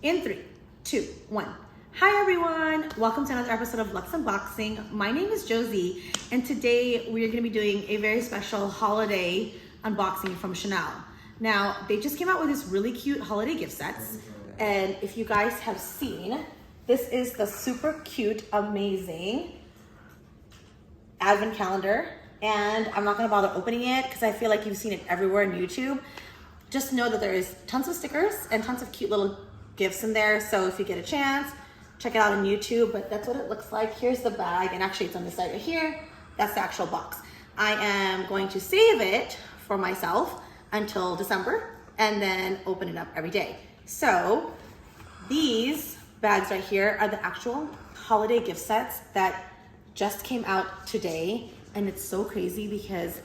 In 3, 2, 1. Hi everyone, welcome to another episode of Luxe Unboxing. My name is Josie, and today we are going to be doing a very special holiday unboxing from Chanel. Now, they just came out with this really cute holiday gift sets, and if you guys have seen, this is the super cute, amazing advent calendar, and I'm not going to bother opening it because I feel like you've seen it everywhere on YouTube. Just know that there is tons of stickers and tons of cute little gifts in there, so if you get a chance, check it out on YouTube. But that's what it looks like. Here's the bag, and actually it's on this side right here. That's the actual box. I am going to save it for myself until December and then open it up every day. So these bags right here are the actual holiday gift sets that just came out today, and it's so crazy because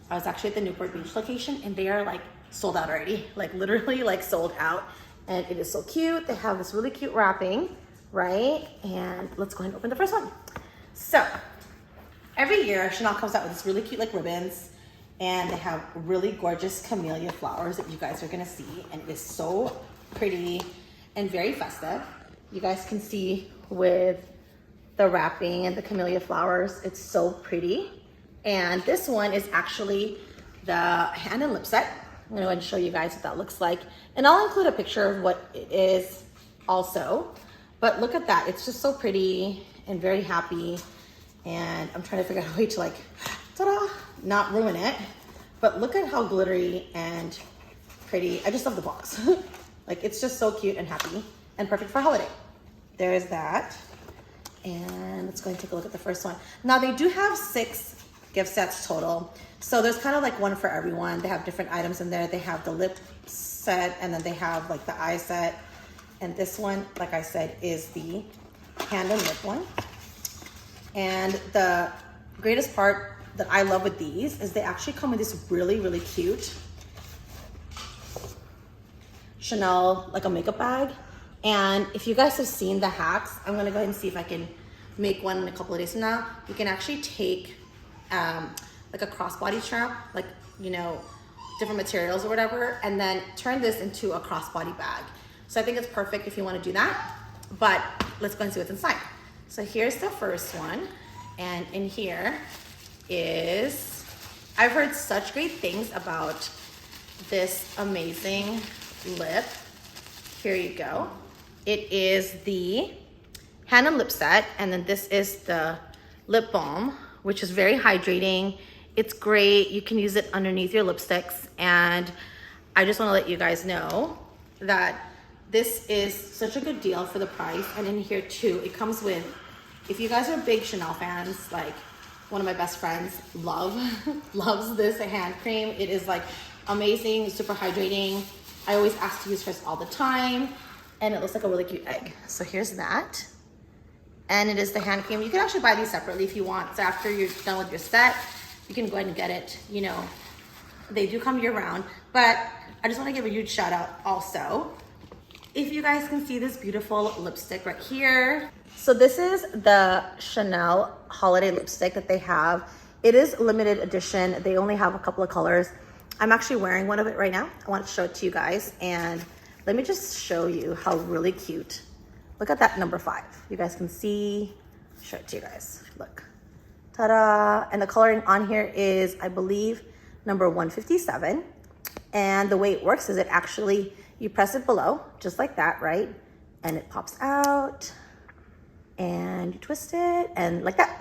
I was actually at the Newport Beach location and they are like sold out already, like literally like sold out. And it is so cute. They have this really cute wrapping, right? And let's go ahead and open the first one. So every year Chanel comes out with this really cute like ribbons, and they have really gorgeous camellia flowers that you guys are gonna see, and it is so pretty and very festive. You guys can see with the wrapping and the camellia flowers, it's so pretty. And this one is actually the hand and lip set. I'm gonna go ahead and show you guys what that looks like. And I'll include a picture of what it is also. But look at that, it's just so pretty and very happy. And I'm trying to figure out a way to like, ta-da, not ruin it. But look at how glittery and pretty. I just love the box. Like, it's just so cute and happy and perfect for holiday. There's that. And let's go and take a look at the first one. Now they do have 6 gift sets total. So there's kind of like one for everyone. They have different items in there. They have the lip set, and then they have like the eye set. And this one, like I said, is the hand and lip one. And the greatest part that I love with these is they actually come with this really, really cute Chanel, like a makeup bag. And if you guys have seen the hacks, I'm gonna go ahead and see if I can make one in a couple of days from now. You can actually take like a crossbody strap, like, you know, different materials or whatever, and then turn this into a crossbody bag. So I think it's perfect if you want to do that. But let's go and see what's inside. So here's the first one, and in here is, I've heard such great things about this amazing lip. Here you go. It is the hand and lip set, and then this is the lip balm, which is very hydrating. It's great. You can use it underneath your lipsticks. And I just want to let you guys know that this is such a good deal for the price. And in here too, it comes with, if you guys are big Chanel fans, like one of my best friends loves this hand cream. It is like amazing, super hydrating. I always ask to use hers all the time. And it looks like a really cute egg. So here's that. And it is the hand cream. You can actually buy these separately if you want. So after you're done with your set, you can go ahead and get it. You know, they do come year round. But I just want to give a huge shout out also. If you guys can see this beautiful lipstick right here. So this is the Chanel holiday lipstick that they have. It is limited edition. They only have a couple of colors. I'm actually wearing one of it right now. I want to show it to you guys. And let me just show you how really cute. Look at that number 5. You guys can see, show it to you guys. Look, ta-da. And the coloring on here is, I believe, number 157. And the way it works is it actually, you press it below, just like that, right? And it pops out, and you twist it, and like that.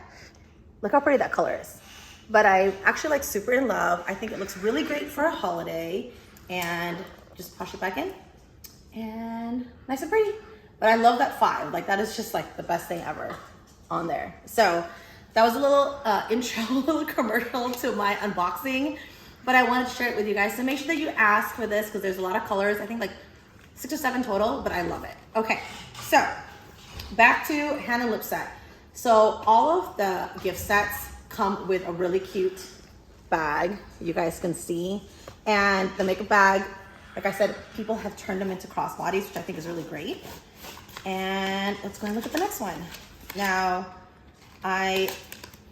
Look how pretty that color is. But I'm actually like super in love. I think it looks really great for a holiday. And just push it back in, and nice and pretty. But I love that 5. Like, that is just like the best thing ever on there. So that was a little intro, a little commercial to my unboxing. But I wanted to share it with you guys. So make sure that you ask for this because there's a lot of colors. I think like 6 or 7 total, but I love it. Okay, so back to hand and lip set. So all of the gift sets come with a really cute bag, you guys can see. And the makeup bag, like I said, people have turned them into crossbodies, which I think is really great. And let's go and look at the next one. Now, I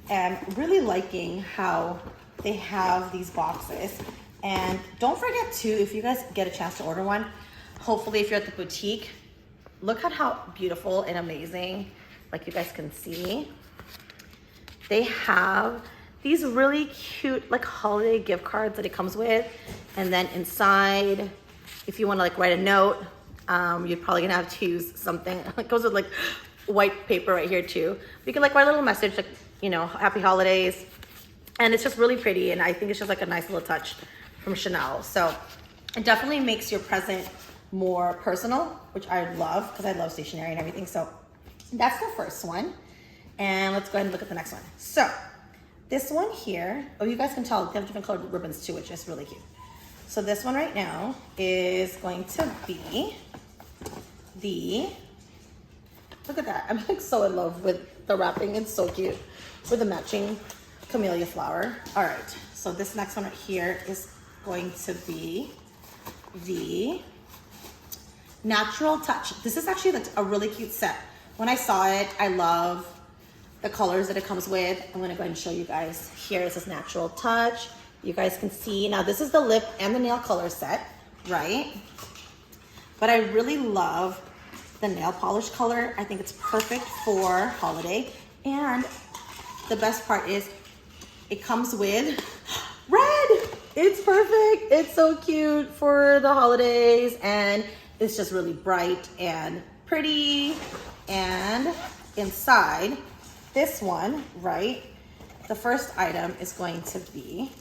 am really liking how they have these boxes. And don't forget too, if you guys get a chance to order one, hopefully if you're at the boutique, look at how beautiful and amazing, like you guys can see. They have these really cute like holiday gift cards that it comes with. And then inside, if you want to like write a note, you're probably gonna have to use something. It goes with like white paper right here too. You can like write a little message like, you know, happy holidays. And it's just really pretty. And I think it's just like a nice little touch from Chanel. So it definitely makes your present more personal, which I love because I love stationery and everything. So that's the first one. And let's go ahead and look at the next one. So this one here, oh, you guys can tell they have different colored ribbons too, which is really cute. So this one right now is going to be the, look at that. I'm like so in love with the wrapping. It's so cute with the matching camellia flower. All right, so this next one right here is going to be the Natural Touch. This is actually a really cute set. When I saw it, I love the colors that it comes with. I'm gonna go ahead and show you guys. Here is this Natural Touch. You guys can see, now this is the lip and the nail color set, right? But I really love the nail polish color. I think it's perfect for holiday. And the best part is it comes with red. It's perfect. It's so cute for the holidays. And it's just really bright and pretty. And inside this one, right? The first item is going to be,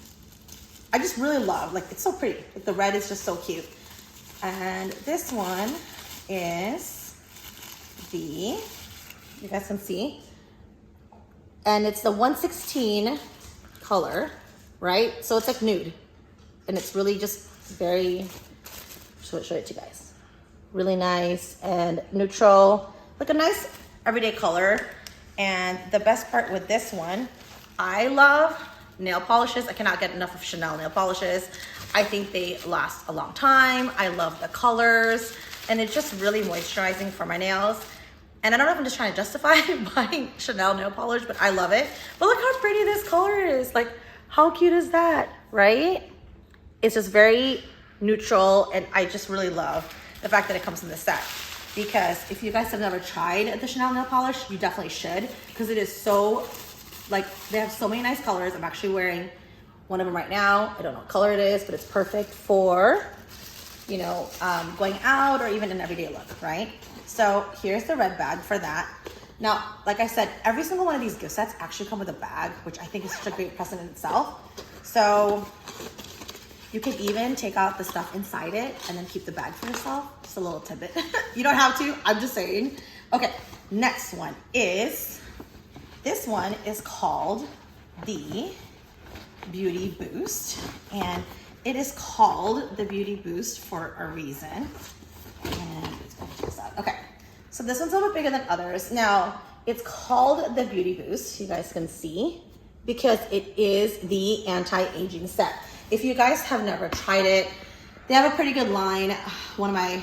I just really love, like it's so pretty. Like, the red is just so cute. And this one is the, you guys can see, and it's the 116 color, right? So it's like nude, and it's really just very, show it to you guys. Really nice and neutral, like a nice everyday color. And the best part with this one, I love nail polishes. I cannot get enough of Chanel nail polishes. I think they last a long time. I love the colors, and it's just really moisturizing for my nails. And I don't know if I'm just trying to justify buying Chanel nail polish, but I love it. But look how pretty this color is. Like, how cute is that, right? It's just very neutral, and I just really love the fact that it comes in this set. Because if you guys have never tried the Chanel nail polish, you definitely should, because it is so, like, they have so many nice colors. I'm actually wearing one of them right now. I don't know what color it is, but it's perfect for, you know, going out or even an everyday look, right? So here's the red bag for that. Now, like I said, every single one of these gift sets actually come with a bag, which I think is such a great present in itself. So you can even take out the stuff inside it and then keep the bag for yourself. Just a little tidbit. You don't have to, I'm just saying. Okay, next one is, this one is called the Beauty Boost. And it is called the Beauty Boost for a reason. And let's go check this out. Okay, so this one's a little bit bigger than others. Now, it's called the Beauty Boost, you guys can see, because it is the anti-aging set. If you guys have never tried it, they have a pretty good line. One of my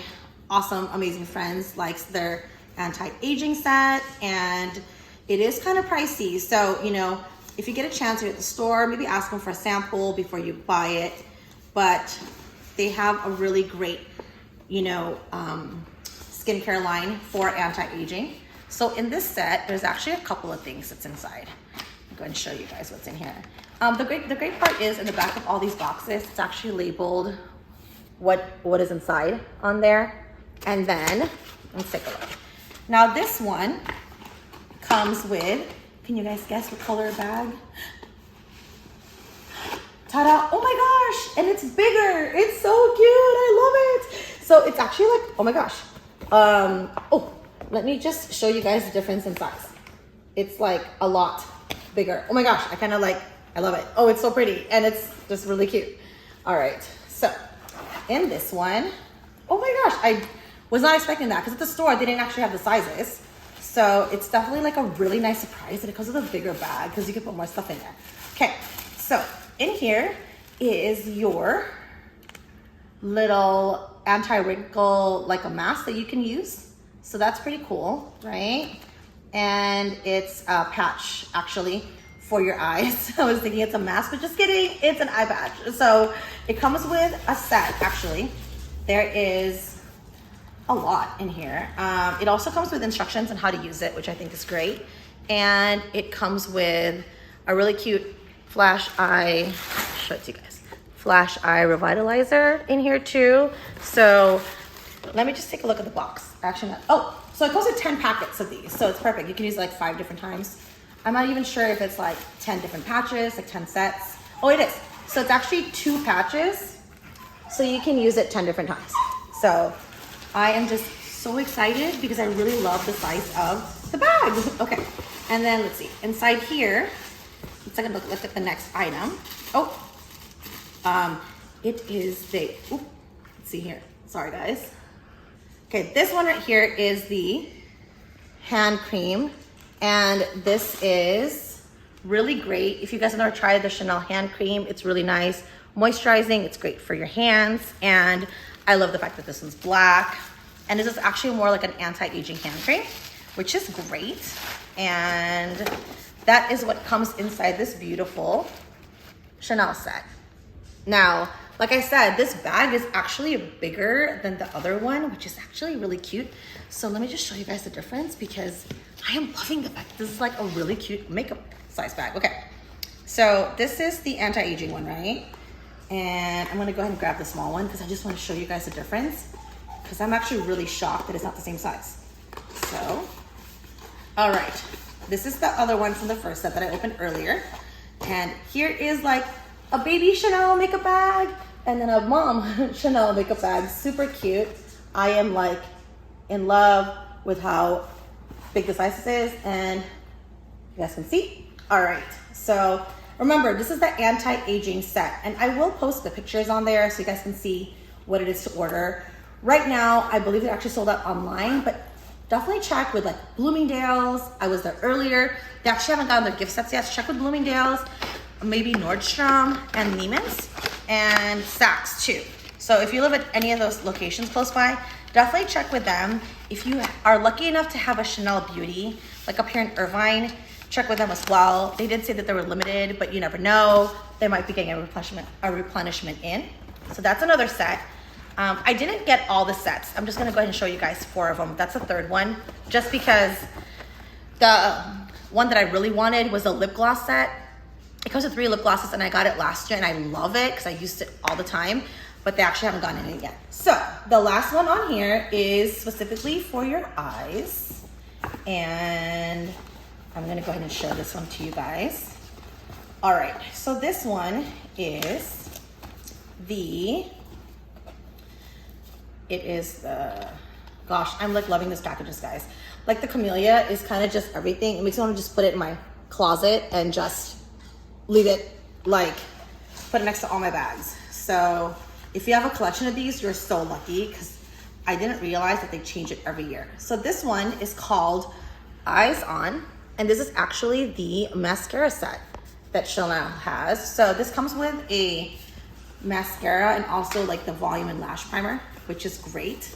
awesome, amazing friends likes their anti-aging set, and it is kind of pricey. So, you know, if you get a chance, you're at the store, maybe ask them for a sample before you buy it. But they have a really great, you know, skincare line for anti-aging. So in this set, there's actually a couple of things that's inside. I'll go ahead and show you guys what's in here. The great part is in the back of all these boxes, it's actually labeled what is inside on there. And then, let's take a look. Now this one comes with, can you guys guess what color bag? Ta-da, oh my gosh, and it's bigger. It's so cute, I love it. So it's actually like, oh my gosh. Oh, let me just show you guys the difference in size. It's like a lot bigger. Oh my gosh, I love it. Oh, it's so pretty, and it's just really cute. All right, so in this one, oh my gosh, I was not expecting that, because at the store, they didn't actually have the sizes. So it's definitely like a really nice surprise, and it comes with a bigger bag, because you can put more stuff in there. Okay, so in here is your little anti-wrinkle, like a mask that you can use. So that's pretty cool, right? And it's a patch, actually, for your eyes. I was thinking it's a mask, but just kidding, it's an eye patch. So it comes with a set, actually. There is a lot in here. It also comes with instructions on how to use it, which I think is great. And it comes with a really cute flash eye, show it to you guys, flash eye revitalizer in here too. So let me just take a look at the box. Actually not, oh, so it comes with 10 packets of these. So it's perfect. You can use it like 5 different times. I'm not even sure if it's like 10 different patches, like 10 sets. Oh, it is. So it's actually 2 patches. So you can use it 10 different times. So I am just so excited because I really love the size of the bag. Okay, and then let's see, inside here, let's take a look at the next item. Oh, it is the, let's see here, sorry guys. Okay, this one right here is the hand cream, and this is really great. If you guys have never tried the Chanel hand cream, it's really nice, moisturizing, it's great for your hands, and I love the fact that this one's black. And this is actually more like an anti-aging hand cream, which is great. And that is what comes inside this beautiful Chanel set. Now, like I said, this bag is actually bigger than the other one, which is actually really cute. So let me just show you guys the difference because I am loving the fact this is like a really cute makeup size bag. Okay, so this is the anti-aging one, right? And I'm gonna go ahead and grab the small one because I just want to show you guys the difference, because I'm actually really shocked that it's not the same size. So, all right, this is the other one from the first set that I opened earlier. And here is like a baby Chanel makeup bag and then a mom Chanel makeup bag, super cute. I am like in love with how big the size is, and you guys can see. All right, so remember, this is the anti-aging set, and I will post the pictures on there so you guys can see what it is to order. Right now, I believe they're actually sold out online, but definitely check with like Bloomingdales. I was there earlier. They actually haven't gotten their gift sets yet, so check with Bloomingdales, maybe Nordstrom and Neiman's, and Saks too. So if you live at any of those locations close by, definitely check with them. If you are lucky enough to have a Chanel Beauty, like up here in Irvine, check with them as well. They did say that they were limited, but you never know. They might be getting a replenishment in. So that's another set. I didn't get all the sets. I'm just gonna go ahead and show you guys 4 of them. That's the third one, just because the one that I really wanted was a lip gloss set. It comes with 3 lip glosses, and I got it last year, and I love it because I used it all the time, but they actually haven't gotten it yet. So the last one on here is specifically for your eyes, and I'm gonna go ahead and show this one to you guys. All right, so this one is gosh, I'm like loving this packages, guys. Like the camellia is kind of just everything. It makes me want to just put it in my closet and just leave it, like put it next to all my bags. So if you have a collection of these, you're so lucky, because I didn't realize that they change it every year. So this one is called Eyes On, and this is actually the mascara set that Chanel has. So this comes with a mascara and also like the volume and lash primer, which is great.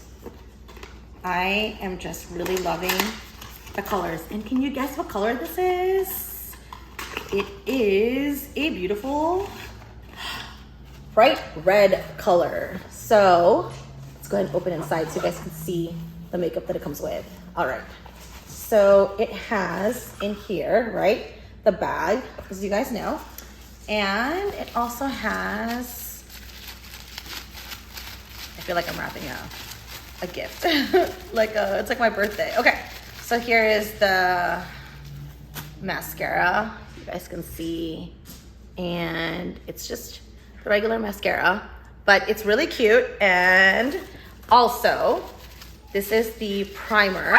I am just really loving the colors. And can you guess what color this is? It is a beautiful bright red color. So let's go ahead and open inside so you guys can see the makeup that it comes with. All right. So it has in here, right, the bag, as you guys know. And it also has, I feel like I'm wrapping a gift. It's like my birthday. Okay, so here is the mascara, you guys can see, and it's just the regular mascara, but it's really cute. And also, this is the primer,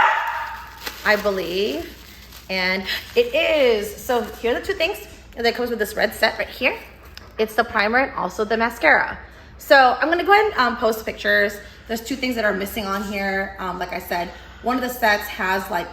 I believe, and it is, so here are the 2 things that comes with this red set right here. It's the primer and also the mascara. So I'm gonna go ahead and post pictures. There's 2 things that are missing on here. Like I said, one of the sets has like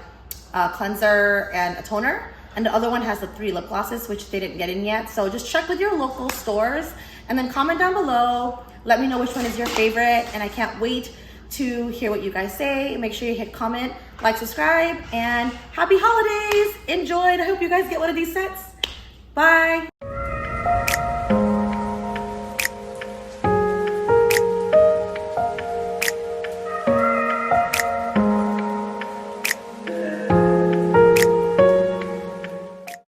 a cleanser and a toner, and the other one has the 3 lip glosses, which they didn't get in yet. So just check with your local stores and then comment down below. Let me know which one is your favorite, and I can't wait to hear what you guys say. Make sure you hit comment, like, subscribe, and happy holidays. Enjoyed. I hope you guys get one of these sets. Bye.